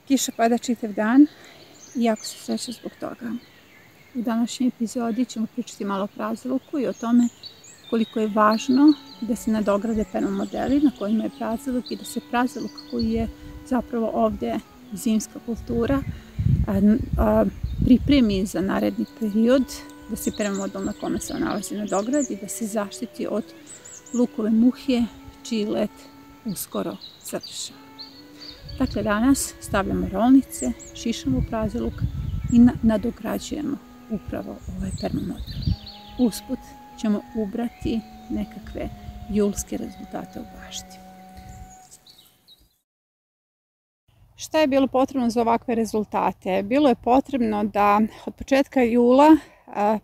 Kiša pada čitav dan i jako se srećem zbog toga. U današnjoj epizodi ćemo pričati malo o praziluku i o tome koliko je važno da se nadograde permamodeli na kojima je praziluk i da se praziluk koji je zapravo ovde zimska kultura pripremi za naredni period, da se permamodel na kome se on nalazi nadogradi, da se zaštiti od lukove muhe čiji let uskoro završava. Dakle, danas stavljamo rolnice, šišamo praziluk i nadograđujemo upravo ovaj permamodel. Usput ćemo ubrati nekakve julske rezultate u bašti. Šta je bilo potrebno za ovakve rezultate? Bilo je potrebno da od početka jula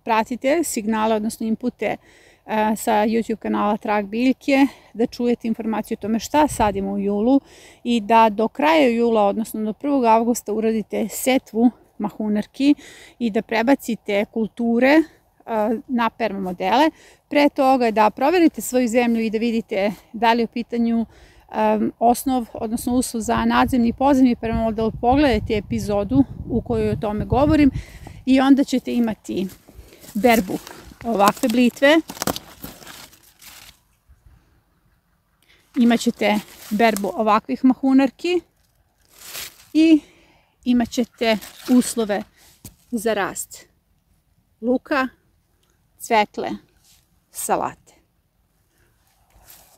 pratite signale, odnosno inpute sa YouTube kanala Trag biljke, da čujete informaciju o tome šta sadimo u julu i da do kraja jula, odnosno do 1. avgusta uradite setvu mahunarki i da prebacite kulture na permamodele. Pre toga da proverite svoju zemlju i da vidite da li je u pitanju osnov, odnosno uslov za nadzemni i podzemni permamodel. Pogledajte epizodu u kojoj o tome govorim i onda ćete imati berbu ovakve blitve. Imaćete berbu ovakvih mahunarki i imat ćete uslove za rast luka, cvekle, salate.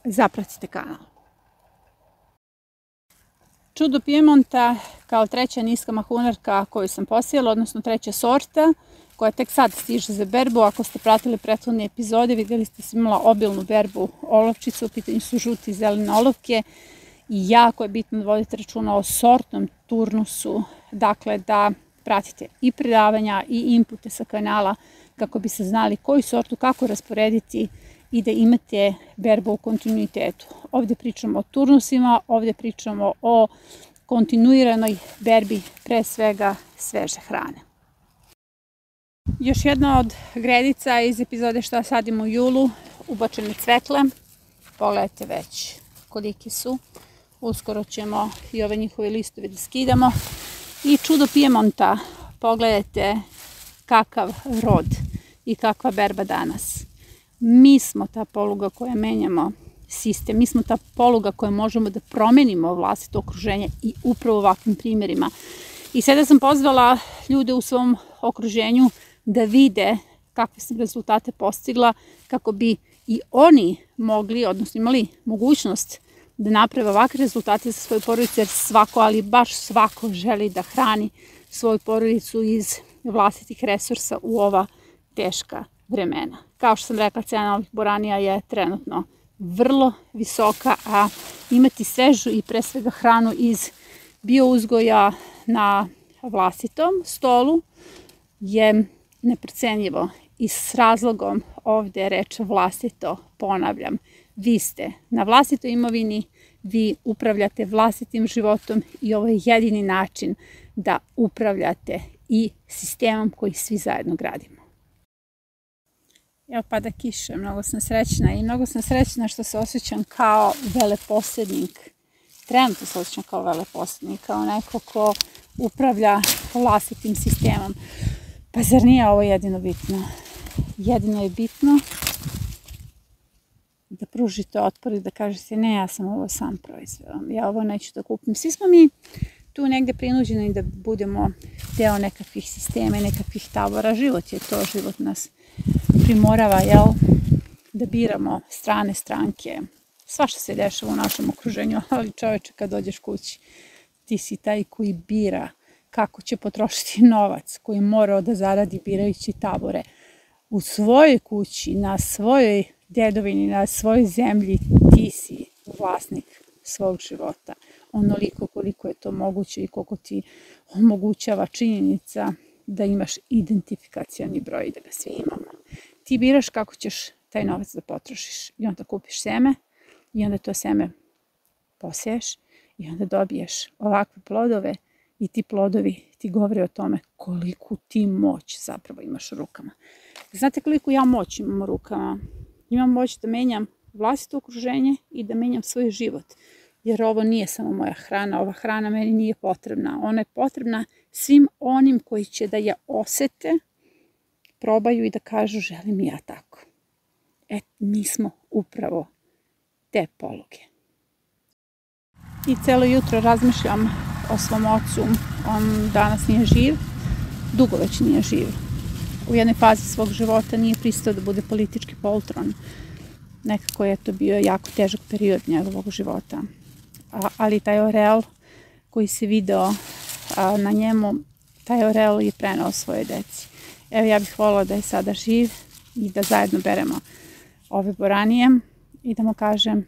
Zapratite kanal. Čudo Piemonta kao treća niska mahunarka koju sam posijala, odnosno treća sorta, koja tek sad stiže za berbu. Ako ste pratili prethodne epizode, vidjeli ste sam imala obilnu berbu olovčica, u pitanju su žuti i zelene olovke i jako je bitno da vodite računa o sortnom turnusu, dakle da pratite i predavanja i inpute sa kanala kako bi se znali koju sortu, kako rasporediti i da imate berbu u kontinuitetu. Ovdje pričamo o turnusima, ovdje pričamo o kontinuiranoj berbi, pre svega sveže hrane. Još jedna od gredica iz epizode šta sadimo u julu, ubačene cvekle. Pogledajte već koliki su. Uskoro ćemo i ove njihove listove da skidamo. I čudo Piemonta, pogledajte kakav rod i kakva berba danas. Mi smo ta poluga koja menjamo sistem, mi smo ta poluga koja možemo da promenimo vlastito okruženje i upravo ovakvim primjerima. I sada sam pozvala ljude u svom okruženju da vide kakve sam rezultate postigla kako bi i oni mogli, odnosno imali mogućnost da naprave ovakve rezultate za svoju porodicu, jer svako, ali baš svako želi da hrani svoju porodicu iz vlastitih resursa u ova teška vremena. Kao što sam rekla, cena ovih boranija je trenutno vrlo visoka, a imati svežu i pre svega hranu iz biouzgoja na vlastitom stolu je neprocenjivo i s razlogom ovde je reč vlastito, ponavljam. Vi ste na vlastitoj imovini, vi upravljate vlastitim životom i ovo je jedini način da upravljate i sistemom koji svi zajedno gradimo. Evo pada kiša, mnogo sam srećna i mnogo sam srećna što se osjećam kao veleposednik. Trenutno se osjećam kao veleposednik, kao neko ko upravlja vlastitim sistemom. Pa zar nije ovo jedino bitno? Jedino je bitno da pružite otpor i da kažete ne, ja sam ovo sam proizveo, ja ovo neću da kupim. Svi smo mi tu negde prinuđeni da budemo deo nekakvih sistema i nekakvih tabora. Život je to, život nas primorava, jel? Da biramo strane stranke. Svašta se dešava u našem okruženju, ali čoveče, kad dođeš kući, ti si taj koji bira kako će potrošiti novac, koji mora da zaradi birajući tabore. U svojoj kući, na svojoj dedovini, na svojoj zemlji, ti si vlasnik svog života. Onoliko koliko je to moguće i koliko ti omogućava činjenica da imaš identifikacioni broj, da ga svi imamo. Ti biraš kako ćeš taj novac da potrošiš i onda kupiš seme i onda to seme poseješ i onda dobiješ ovakve plodove i ti plodovi ti govore o tome koliku ti moć zapravo imaš u rukama. Znate koliko ja moć imam u rukama? Imam moć da menjam vlastito okruženje i da menjam svoj život. jer ovo nije samo moja hrana, ova hrana meni nije potrebna. Ona je potrebna svim onim koji će da je osete, probaju i da kažu želim i ja tako. Mi smo upravo te poluge. I celo jutro razmišljam o svom ocu. On danas nije živ, dugo već nije živ. U jednoj fazi svog života nije pristao da bude politički poltron. Nekako je to bio jako težak period njegovog života. Ali taj oreol koji se video na njemu, taj oreol je preneo svoje deci. Evo, ja bih voljela da je sada živ i da zajedno beremo ove boranije i da mu kažem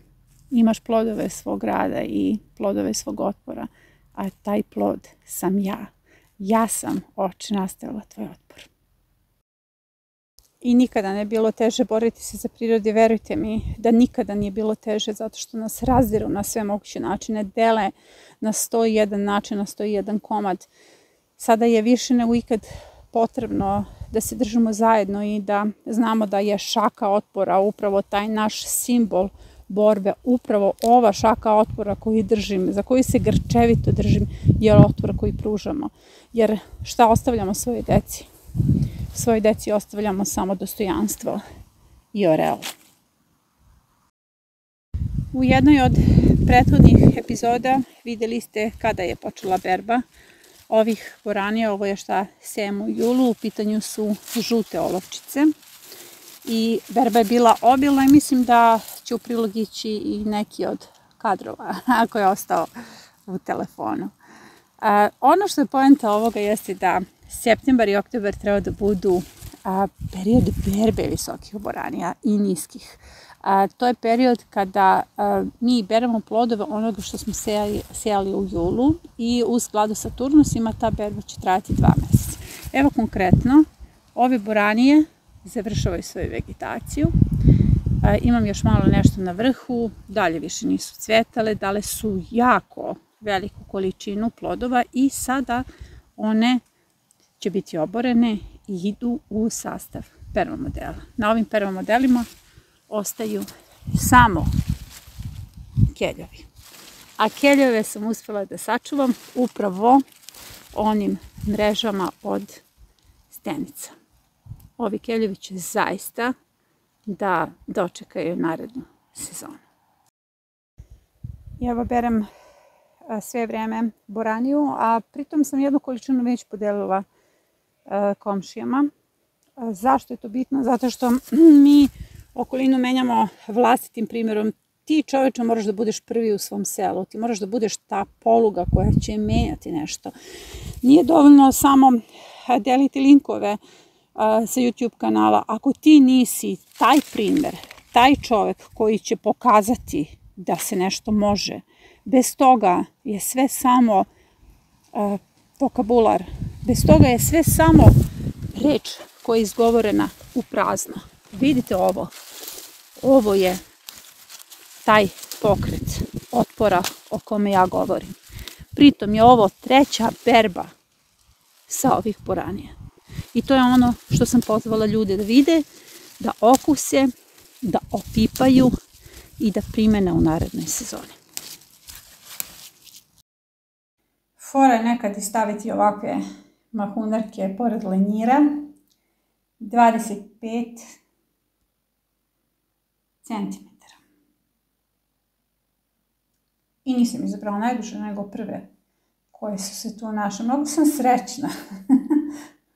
imaš plodove svog rada i plodove svog otpora, a taj plod sam ja. Ja sam, oče, nastavila tvoj otpor. I nikada ne bilo teže boriti se za prirode, verujte mi da nikada nije bilo teže zato što nas razdiru na sve moguće načine, dele na 101 način, na 101 komad. Sada je više nego ikad potrebno da se držimo zajedno i da znamo da je šaka otpora upravo taj naš simbol borbe, upravo ova šaka otpora koju držim, za koju se grčevito držim, je otpor koji pružamo. Jer šta ostavljamo svojoj deci? Svojoj deci ostavljamo samo dostojanstvo i oreol. U jednoj od prethodnih epizoda videli ste kada je počela berba ovih boranija. Ovo je šta sejemo u julu, u pitanju su žute olovčice. I berba je bila obilna i mislim da će u prilog ići i neki od kadrova, ako je ostao u telefonu. Ono što je poenta ovoga jeste da septembar i oktobar treba da budu period berbe visokih boranija i niskih. To je period kada mi beremo plodove onoga što smo sejali u julu i u skladu sa turnusima ta berba će trajati 2 meseca. Evo konkretno, ove boranije završavaju svoju vegetaciju. Imam još malo nešto na vrhu, dalje više nisu cvetale, dale su jako veliku količinu plodova i sada one će biti oborene i idu u sastav permamodela. Na ovim permamodelima ostaju samo keljevi. A keljeve sam uspjela da sačuvam upravo onim mrežama od stenica. Ovi keljevi će zaista da dočekaju narednu sezonu. Ja berem sve vreme boraniju, a pritom sam jednu količinu već podelila komšijama. Zašto je to bitno? Zato što mi okolinu menjamo vlastitim primjerom. Ti, čoveče, moraš da budeš prvi u svom selu. Ti moraš da budeš ta poluga koja će menjati nešto. Nije dovoljno samo deliti linkove sa YouTube kanala. Ako ti nisi taj primjer, taj čovek koji će pokazati da se nešto može, bez toga je sve samo vokabular. Bez toga je sve samo reč koja je izgovorena u prazno. Vidite ovo. Ovo je taj pokret otpora o kome ja govorim. Pritom je ovo 3. berba sa ovih boranija. I to je ono što sam pozvala ljude da vide, da okuse, da opipaju i da primene u narednoj sezoni. Fora je nekad i staviti ovakve mahunarke pored lenjira. 25 cm. I nisam izabrala najduže nego prve koje su se tu našle. Mnogo sam srećna.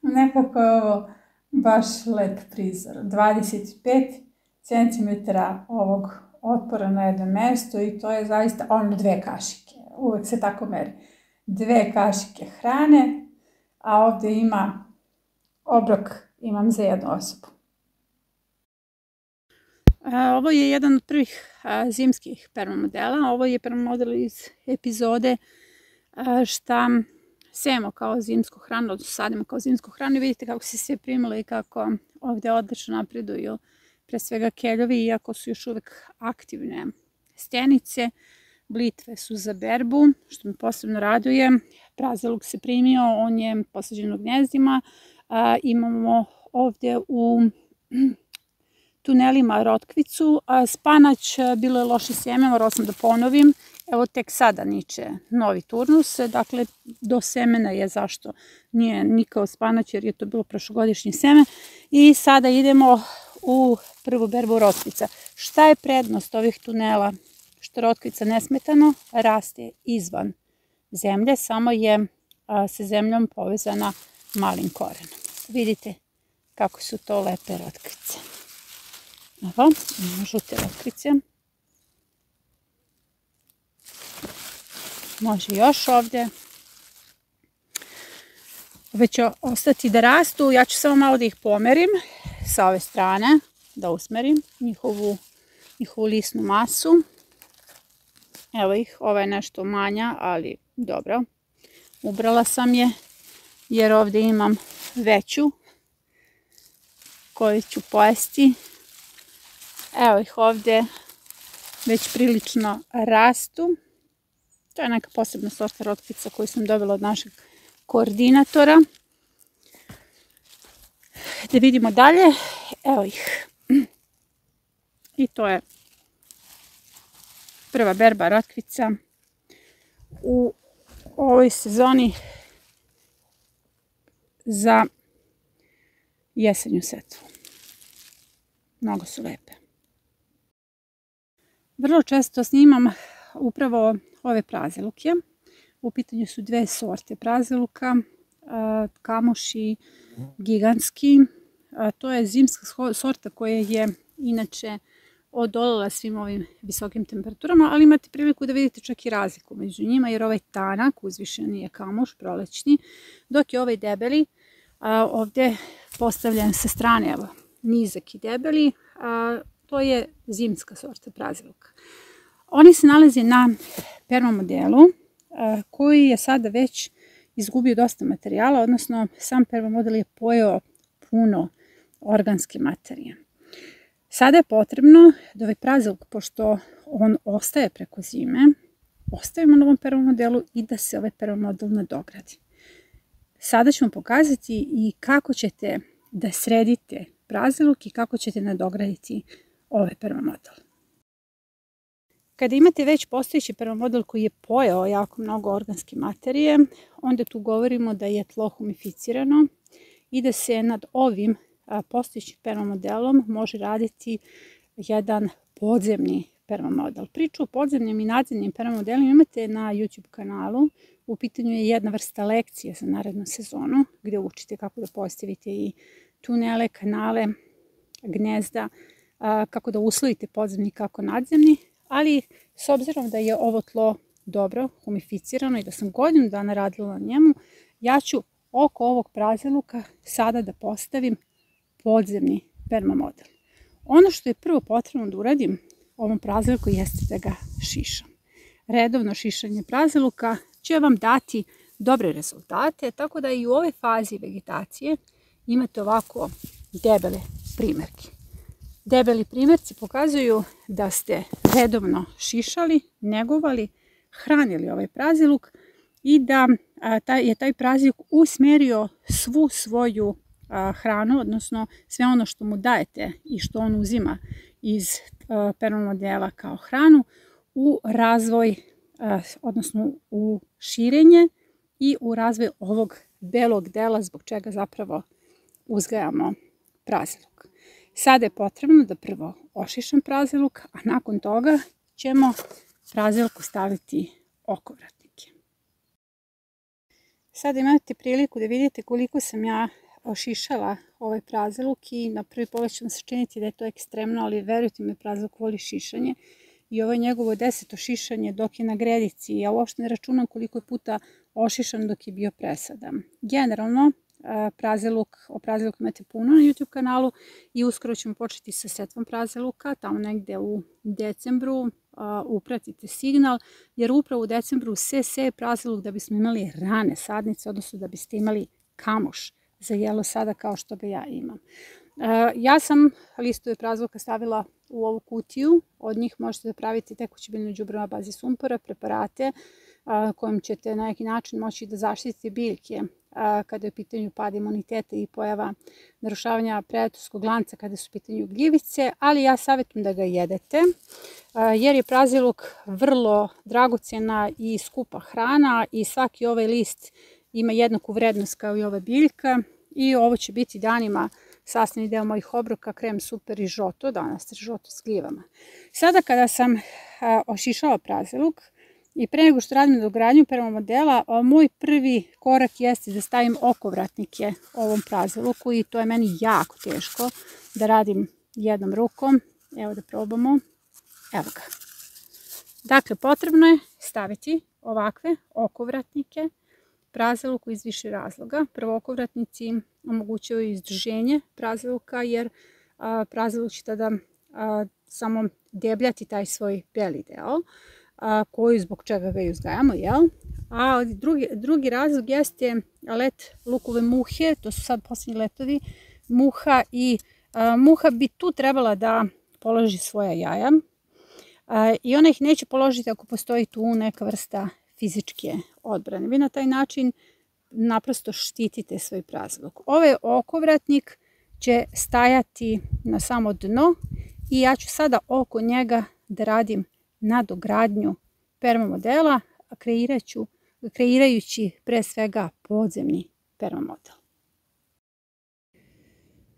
Nekako je ovo baš lep prizor. 25 cm ovog otpora na jednom mjestu i to je zaista 2 kašike. Uvek se tako meri. 2 kašike hrane, a ovdje ima obrok, imam za jednu osobu. Ovo je jedan od prvih zimskih permamodela. Ovo je permamodel iz epizode šta sejemo kao zimsku hranu, odnosno sadimo kao zimsku hranu i vidite kako se sve primilo i kako ovdje odlično napreduju pre svega keljevi, iako su još uvek aktivne stenice. Blitve su za berbu, što me posebno raduje. Praziluk se primio, on je posađen u gnezdima. Imamo ovdje u tunelima rotkvicu. Spanać bilo je loše sjeme, morala sam da ponovim. evo tek sada niče novi turnus, dakle do semena je, zašto nije nikao spanać jer je to bilo prošlogodišnje seme. I sada idemo u prvu berbu rotkvica. Šta je prednost ovih tunela? Što rotkvica nesmetano raste izvan zemlje, samo je sa zemljom povezana malim korenom. Vidite kako su to lepe rotkvice. Evo, imamo žute rotkvice. Može još ovdje. Ove će ostati da rastu. Ja ću samo malo da ih pomerim sa ove strane, da usmerim njihovu lisnu masu. Evo ih, ova je nešto manja, ali dobro. Ubrala sam je jer ovdje imam veću koju ću pojesti. Evo ih ovdje već prilično rastu. To je neka posebna sorta rotkvica koju sam dobila od našeg koordinatora. Da vidimo dalje. Evo ih. I to je prva berba rotkvica u ovoj sezoni za jesenju setvu. Mnogo su lepe. Vrlo često snimam upravo ove praziluke. U pitanju su dve sorte praziluka, kamoš i gigantski. To je zimska sorta koja je inače odolela svim ovim visokim temperaturama, ali imate priliku da vidite čak i razliku među njima, jer ovaj tanak, uzvišeni je kamoš, prolećni, dok je ovaj debeli, ovdje postavljen sa strane, evo, nizak i debeli, to je zimska sorta praziluka. Oni se nalaze na permamodelu koji je sada već izgubio dosta materijala, odnosno sam permamodel je pojeo puno organske materije. Sada je potrebno da ovaj praziluk, pošto on ostaje preko zime, ostavimo na ovom permamodelu i da se ovaj permamodel nadogradi. Sada ću vam pokazati i kako ćete da sredite praziluk i kako ćete nadograditi ovaj permamodel. Kada imate već postojeći permamodel koji je pojeo jako mnogo organske materije, onda tu govorimo da je tlo humificirano i da se nad ovim postojećim permamodelom može raditi jedan podzemni permamodel. Priču o podzemnim i nadzemnim permamodelima imate na YouTube kanalu. U pitanju je jedna vrsta lekcije za narednu sezonu gdje učite kako da postavite i tunele, kanale, gnezda, kako da uslovite podzemni kako nadzemni, ali s obzirom da je ovo tlo dobro humificirano i da sam godinu dana radila na njemu, ja ću oko ovog praziluka sada da postavim podzemni permamodel. Ono što je prvo potrebno da uradim ovom praziluku jeste da ga šišam. Redovno šišanje praziluka će vam dati dobre rezultate, tako da i u ovoj fazi vegetacije imate ovako debele primerke. Debeli primjerci pokazuju da ste redovno šišali, negovali, hranili ovaj praziluk i da je taj praziluk usmjerio svu svoju hranu, odnosno sve ono što mu dajete i što on uzima iz permamodela kao hranu u razvoj, odnosno u širenje i u razvoj ovog belog dela zbog čega zapravo uzgajamo praziluk. Sada je potrebno da prvo ošišam praziluk, a nakon toga ćemo praziluku staviti okovratnike. Sada imate priliku da vidite koliko sam ja ošišala ovaj praziluk i na prvi pogled će vam se činiti da je to ekstremno, ali verujte mi, praziluk voli šišanje i ovo je njegovo 10. šišanje dok je na gredici. Ja uopšte ne računam koliko je puta ošišan dok je bio presadan. Generalno, o praziluku imate puno na YouTube kanalu i uskoro ćemo početi sa setvom praziluka, tamo negde u decembru. Upratite signal, jer upravo u decembru se seje praziluk da bismo imali rane sadnice, odnosno da biste imali kamoš za jelo sada kao što ga ja imam. Ja sam listove praziluka stavila u ovu kutiju, od njih možete da pravite tekuće biljno đubrivo na bazi sumpora, preparate kojim ćete na neki način moći da zaštitite biljke kada je u pitanju pad imuniteta i pojava narušavanja predatoskog lanca kada su u pitanju gljivice, ali ja savjetujem da ga jedete jer je praziluk vrlo dragocjena i skupa hrana i svaki ovaj list ima jednaku vrednost kao i ova biljka i ovo će biti danima sastavni deo mojih obroka, krem super rižoto, danas rižoto s gljivama. Sada kada sam ošišala praziluk i pre nego što radim nadogradnju permamodela, moj prvi korak jeste da stavim okovratnike ovom praziluku i to je meni jako teško da radim jednom rukom. Evo da probamo. Evo ga. Dakle, potrebno je staviti ovakve okovratnike praziluku iz više razloga. Prvo, okovratnici omogućuju izdruženje praziluka jer praziluk će tada samo debljati taj svoj beli deo koji zbog čega ga i uzgajamo, jel? A drugi razlog jeste let lukove muhe, to su sad posljednji letovi muha i muha bi tu trebala da položi svoja jaja i ona ih neće položiti ako postoji tu neka vrsta fizičke odbrane. Vi na taj način naprosto štitite svoj praziluk. Ovaj okovratnik će stajati na samo dno i ja ću sada oko njega da radim nadogradnju permamodela, kreirajući pre svega podzemni permamodel.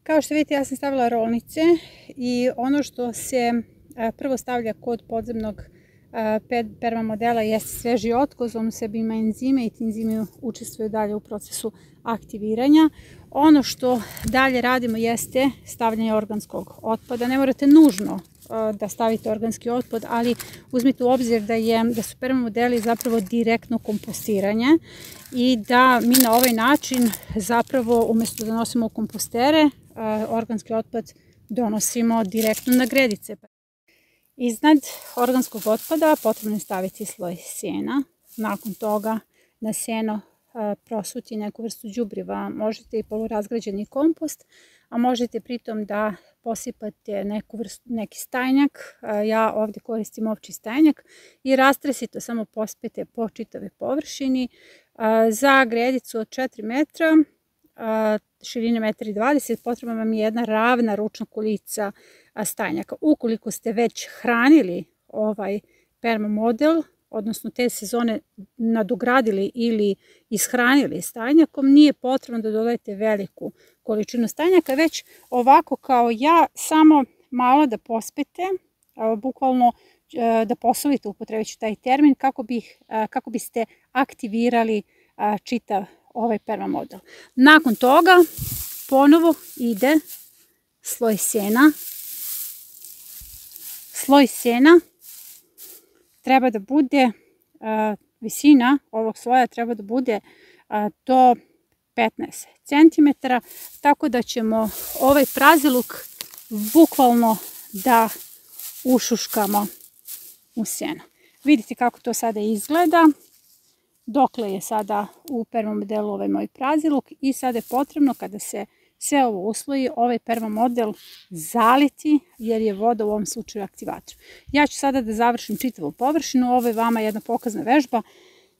Kao što vidite, ja sam stavila rolnice i ono što se prvo stavlja kod podzemnog permamodela jeste sveži otkoz, on u sebi ima enzime i ti enzimi učestvuju dalje u procesu aktiviranja. Ono što dalje radimo jeste stavljanje organskog otpada. Ne morate nužno da stavite organski otpad, ali uzmite u obzir da su permamodeli zapravo direktno kompostiranje i da mi na ovaj način zapravo umjesto da nosimo u kompostere, organski otpad donosimo direktno na gredice. Iznad organskog otpada potrebno je staviti sloj sjena. Nakon toga na seno prosuti neku vrstu đubriva. Možete i polurazgrađeni kompost, a možete pritom da posipate neki stajnjak. Ja ovdje koristim ovči stajnjak i rastresito samo pospete po čitave površini. Za gredicu od 4 metra, širine 1,20 m, potrebna vam je jedna ravna ručna kolica stajnjaka. Ukoliko ste već hranili ovaj permamodel, odnosno te sezone nadogradili ili ishranili stajnjakom, nije potrebno da dodajete veliku količinu stajnjaka, već ovako kao ja, samo malo da pospete, bukvalno da posolite, upotrebiću taj termin, kako biste aktivirali čitav ovaj permamodel. Nakon toga ponovo ide sloj sjena. Sloj sjena treba da bude, visina ovog sloja treba da bude do 15 cm, tako da ćemo ovaj praziluk bukvalno da ušuškamo u sjeno. Vidite kako to sada izgleda. Dokle je sada u permamodelu ovaj moj praziluk i sada je potrebno kada se sve ovo usloji, ovaj permamodel zaliti jer je voda u ovom slučaju aktivator. Ja ću sada da završim čitavu površinu. Ovo je vama jedna pokazna vežba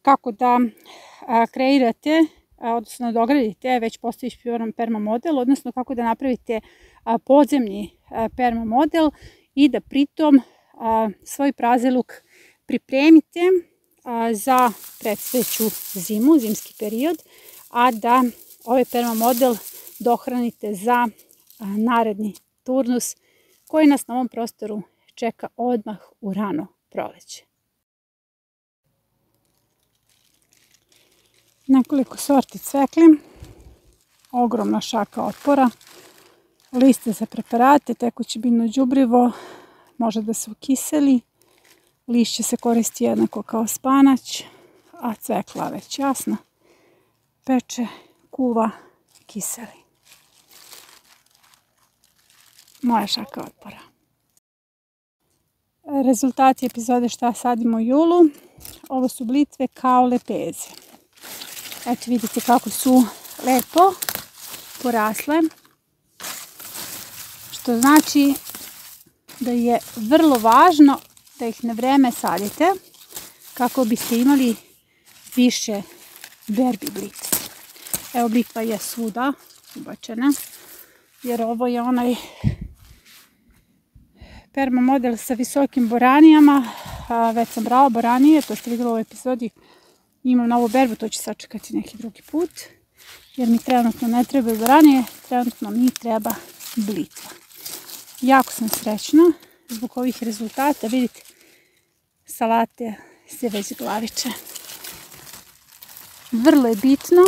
kako da kreirate, odnosno nadogradite već postojeći permamodel, odnosno kako da napravite podzemni permamodel i da pritom svoj praziluk pripremite za predstojeću zimu, zimski period, a da ovaj permamodel dohranite za naredni turnus koji nas na ovom prostoru čeka odmah u rano proleće. Nekoliko sorti cvekli, ogromna šaka otpora, liste za preparate, tekuće biljno đubrivo, može da se ukiseli, lišće se koristi jednako kao spanać, a cvekla već jasno peče, kuva, kiseli. Moja šaka otpora. Rezultati epizode šta sadimo u julu. Ovo su blitve kao lepeze. Eto vidite kako su lepo porasle. Što znači da je vrlo važno da ih na vreme sadite kako biste imali više berbi blitve. Evo, blitva je svuda ubačena, jer ovo je onaj perma model sa visokim boranijama. Već sam brala boranije, to ste vidjeli u epizodi. Imam novu berbu, to ću sačekati neki drugi put, jer mi trenutno ne trebaju boranije, trenutno mi treba blitva. Jako sam srećna zbog ovih rezultata. Vidite, salate se već glaviče. Vrlo je bitno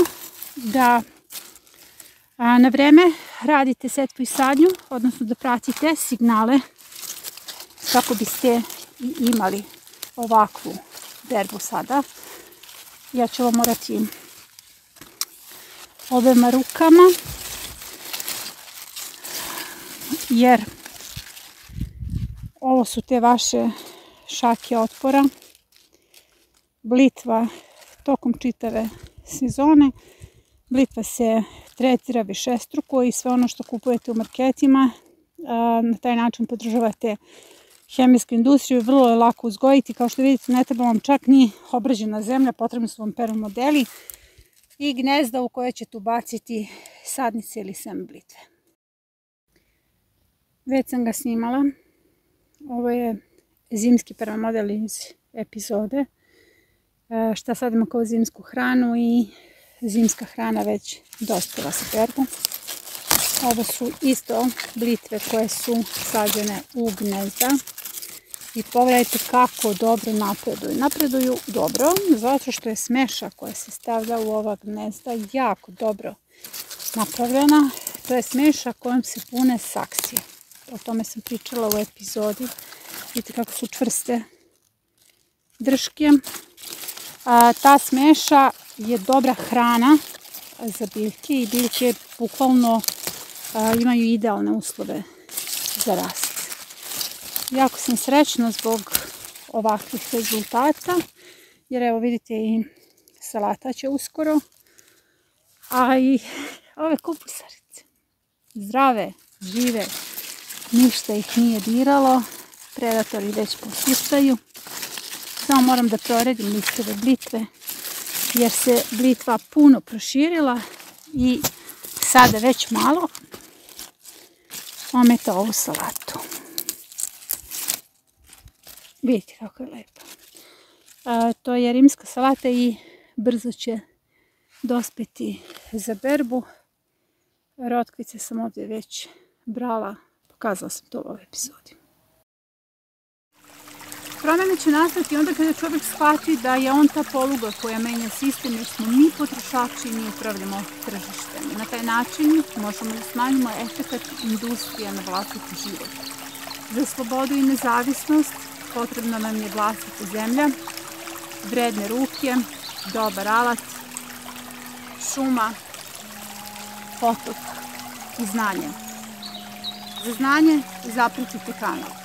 da na vreme radite setvu i sadnju, odnosno da pratite signale kako biste i imali ovakvu berbu sada. Ja ću ovo morati obema rukama, jer ovo su te vaše šake otpora. Blitva tokom čitave sezone. Blitva se tretira višestruko i sve ono što kupujete u marketima, na taj način podržavate hemijsku industriju. Vrlo je lako uzgojiti. Kao što vidite, ne treba vam čak ni obrađena zemlja, potrebni su vam permamodeli i gnezda u koje ćete ubaciti sadnice ili seme blitve. Već sam ga snimala. Ovo je zimski permamodel iz epizode. Šta sadimo kao zimsku hranu i zimska hrana već dospjela sa berbom. Ovo su isto blitve koje su sađene u gnezda. I pogledajte kako dobro napreduju. Napreduju dobro zato što je smeša koja se stavlja u ova gnezda jako dobro napravljena. To je smeša kojom se pune saksije. O tome sam pričala u epizodi. Vidite kako su čvrste drške. Ta smeša je dobra hrana za biljke i biljke bukvalno imaju idealne uslove za rast. Jako sam srećna zbog ovakvih rezultata, jer evo vidite i salata će uskoro, a i ove kupusarice zdrave, žive, ništa ih nije diralo, predatori već posustaju. Samo moram da proredim listove blitve, jer se blitva puno proširila i sada već malo ometa ovu salatu. Vidite kako je lepo. To je rimska salata i brzo će dospeti za berbu. Rotkvice sam ovdje već brala, pokazala sam to u ovoj epizodi. Promjene će nastati onda kada čovjek shvati da je on ta poluga koja menja sistem, jer smo mi potrošači i mi upravljamo tržištem. I na taj način možemo da smanjimo efekat industrije na vlastiti život. Za slobodu i nezavisnost potrebna nam je vlastita zemlja, vredne ruke, dobar alat, šuma, potok i znanje. Za znanje zapratite kanal.